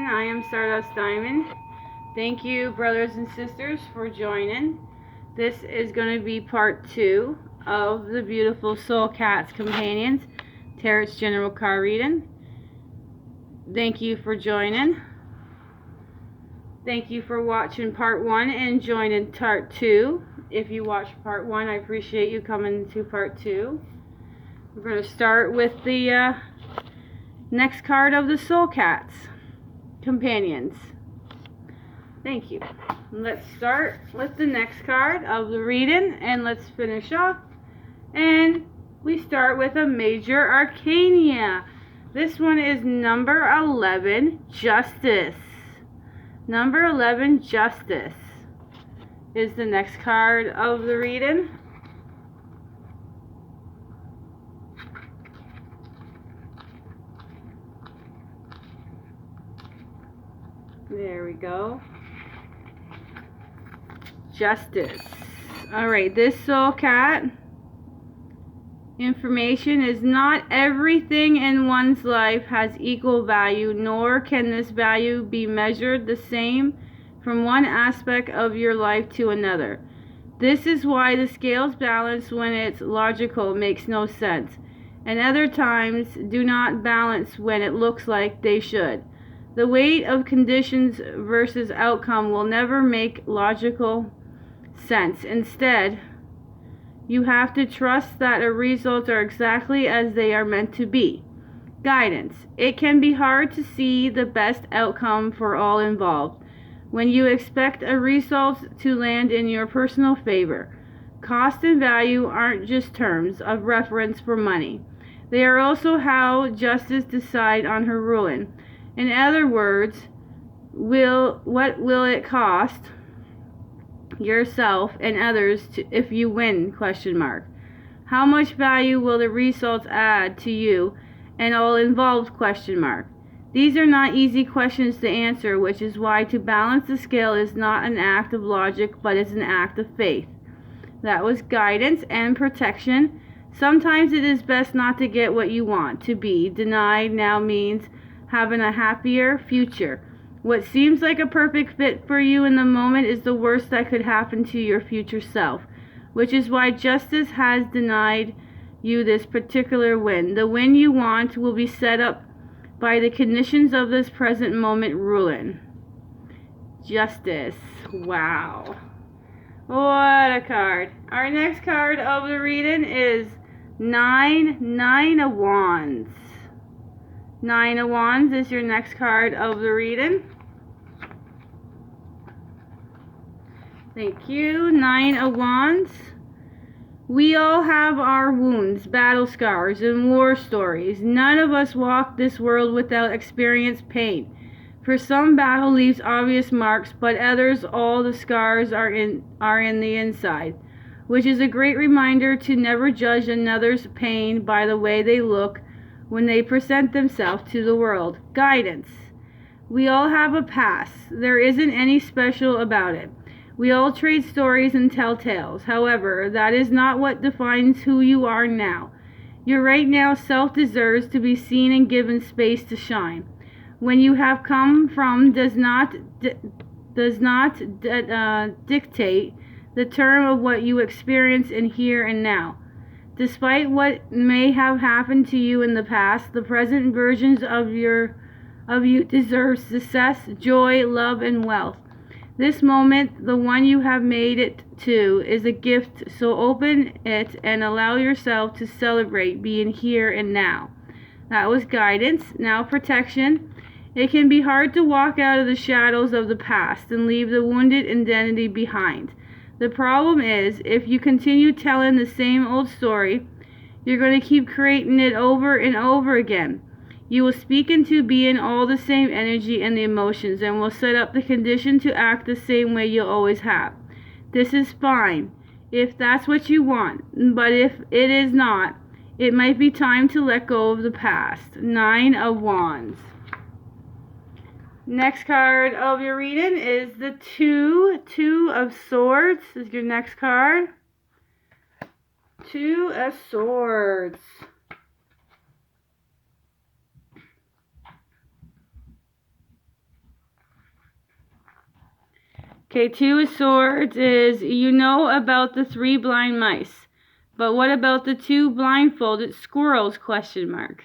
I am Stardust Diamond. Thank you, brothers and sisters, for joining. This is going to be part 2 of the beautiful Soul Cats Companions Tarot's General Card Reading. Thank you for joining. Thank you for watching part 1 and joining part 2. If you watched part 1, I appreciate you coming to part 2. We're going to start with the next card of the Soul Cats Companions. Thank you. Let's start with the next card of the reading and let's finish off. And we start with a Major Arcana. This one is number 11, Justice. Number 11, Justice, is the next card of the reading. There we go. Justice. Alright, this Soul Cat information is not everything in one's life has equal value, nor can this value be measured the same from one aspect of your life to another. This is why the scales balance when it's logical makes no sense, and other times do not balance when it looks like they should. The weight of conditions versus outcome will never make logical sense. Instead, you have to trust that the results are exactly as they are meant to be. Guidance. It can be hard to see the best outcome for all involved when you expect a result to land in your personal favor. Cost and value aren't just terms of reference for money. They are also how justice decide on her ruling. In other words, what will it cost yourself and others if you win? ? How much value will the results add to you and all involved ? These are not easy questions to answer, which is why to balance the scale is not an act of logic, but is an act of faith. That was guidance and protection. Sometimes it is best not to get what you want. To be denied now means having a happier future. What seems like a perfect fit for you in the moment is the worst that could happen to your future self, which is why justice has denied you this particular win. The win you want will be set up by the conditions of this present moment ruling. Justice. Wow. What a card. Our next card of the reading is Nine of Wands. Nine of Wands is your next card of the reading. Thank you. Nine of Wands. We all have our wounds, battle scars, and war stories. None of us walk this world without experienced pain. For some, battle leaves obvious marks, but others, all the scars are in the inside, which is a great reminder to never judge another's pain by the way they look when they present themselves to the world. Guidance. We all have a past. There isn't any special about it. We all trade stories and tell tales. However, that is not what defines who you are now. Your right now self deserves to be seen and given space to shine. When you have come from does not dictate the term of what you experience in here and now. Despite what may have happened to you in the past, the present versions of you deserve success, joy, love, and wealth. This moment, the one you have made it to, is a gift, so open it and allow yourself to celebrate being here and now. That was guidance. Now protection. It can be hard to walk out of the shadows of the past and leave the wounded identity behind. The problem is, if you continue telling the same old story, you're going to keep creating it over and over again. You will speak into being all the same energy and the emotions and will set up the condition to act the same way you always have. This is fine if that's what you want, but if it is not, it might be time to let go of the past. Nine of Wands. Next card of your reading is the Two of Swords. This is your next card. Two of Swords. Okay, Two of Swords is, you know about the 3 blind mice, but what about the 2 blindfolded squirrels, question mark.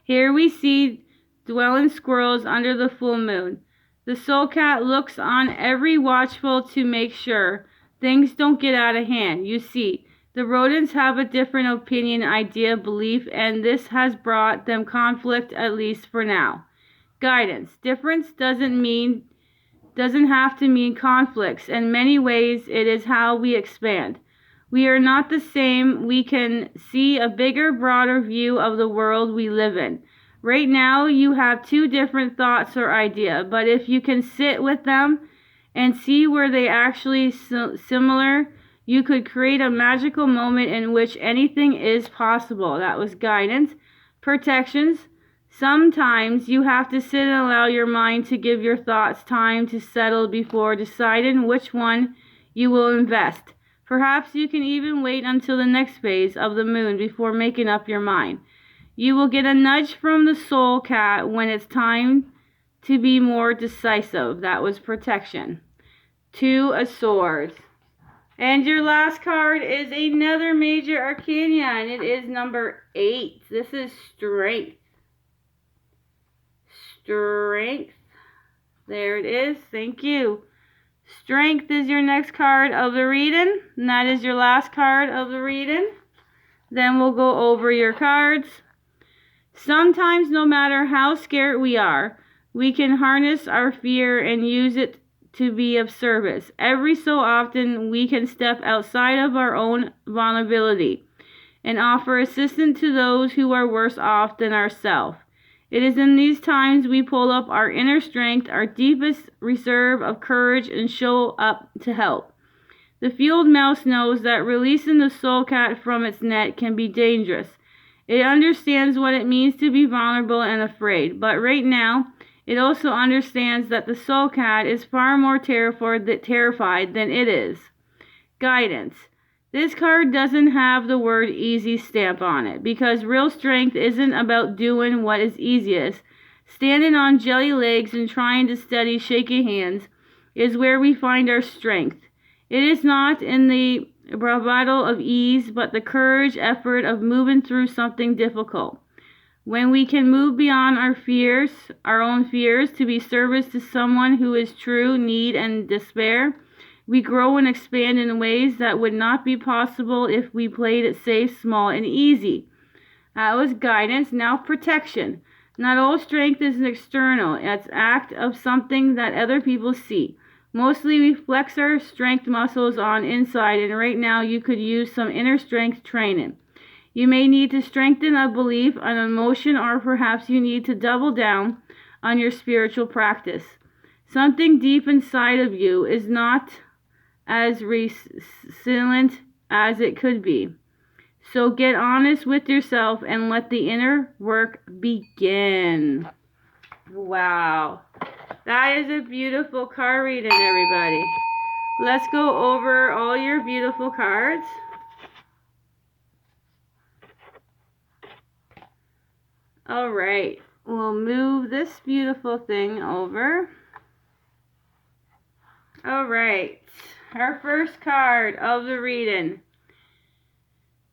Here we see dwelling squirrels under the full moon. The soul cat looks on every watchful to make sure things don't get out of hand. You see, the rodents have a different opinion, idea, belief, and this has brought them conflict, at least for now. Guidance. Difference doesn't have to mean conflicts. In many ways, it is how we expand. We are not the same. We can see a bigger, broader view of the world we live in. Right now, you have 2 different thoughts or idea, but if you can sit with them and see where they actually similar, you could create a magical moment in which anything is possible. That was guidance. Protections. Sometimes you have to sit and allow your mind to give your thoughts time to settle before deciding which one you will invest. Perhaps you can even wait until the next phase of the moon before making up your mind. You will get a nudge from the soul cat when it's time to be more decisive. That was protection. 2 of Swords. And your last card is another major arcana, and it is number 8. This is strength. Strength. There it is. Thank you. Strength is your next card of the reading, and that is your last card of the reading. Then we'll go over your cards. Sometimes, no matter how scared we are, we can harness our fear and use it to be of service. Every so often, we can step outside of our own vulnerability and offer assistance to those who are worse off than ourselves. It is in these times we pull up our inner strength, our deepest reserve of courage, and show up to help. The field mouse knows that releasing the soul cat from its net can be dangerous. It understands what it means to be vulnerable and afraid, but right now, it also understands that the soul cat is far more terrified than it is. Guidance. This card doesn't have the word easy stamp on it, because real strength isn't about doing what is easiest. Standing on jelly legs and trying to steady shaky hands is where we find our strength. It is not in the bravado of ease, but the courage, effort of moving through something difficult. When we can move beyond our own fears, to be service to someone who is true need and despair, we grow and expand in ways that would not be possible if we played it safe, small, and easy. That was guidance. Now protection. Not all strength is external. It's act of something that other people see. Mostly we flex our strength muscles on inside, and right now you could use some inner strength training. You may need to strengthen a belief, an emotion, or perhaps you need to double down on your spiritual practice. Something deep inside of you is not as resilient as it could be. So get honest with yourself and let the inner work begin. Wow. That is a beautiful card reading, everybody. Let's go over all your beautiful cards. All right. We'll move this beautiful thing over. All right. Our first card of the reading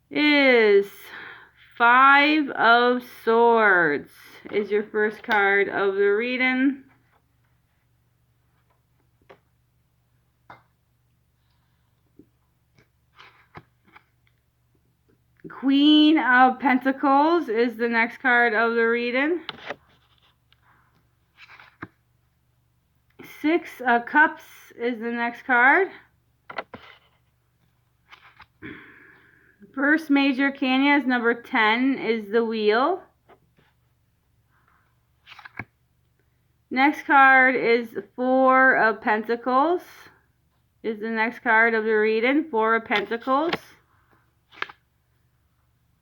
is 5 of Swords. Is your first card of the reading. Queen of Pentacles is the next card of the reading. 6 of Cups is the next card. First major arcana is number 10, is the Wheel. Next card is 4 of Pentacles, is the next card of the reading. 4 of Pentacles.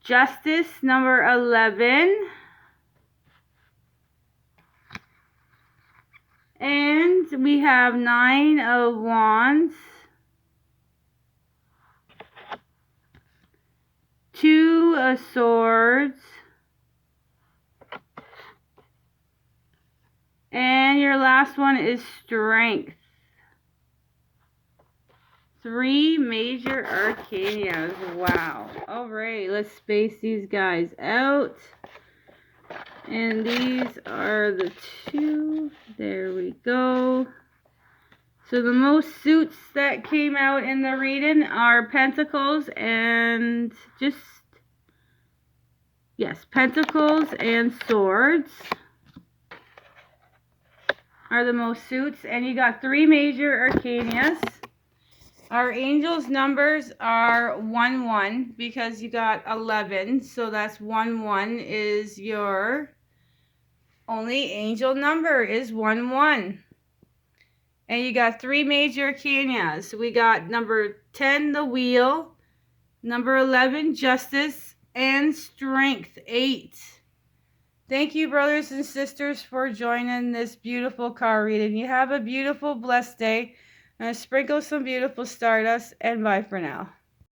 Justice, number 11. And we have 9 of Wands. 2 of Swords. And your last one is Strength. 3 major arcanas. Wow. Alright, let's space these guys out. And these are the 2. There we go. So the most suits that came out in the reading are Pentacles and Pentacles and Swords are the most suits. And you got 3 major arcanas. Our angels numbers are 1-1 because you got 11. So that's 1-1 is your only angel number is 1-1. And you got 3 major arcanas. We got number 10, the Wheel, number 11, Justice, and Strength, 8. Thank you, brothers and sisters, for joining this beautiful card reading. You have a beautiful, blessed day. Sprinkle some beautiful stardust, and bye for now.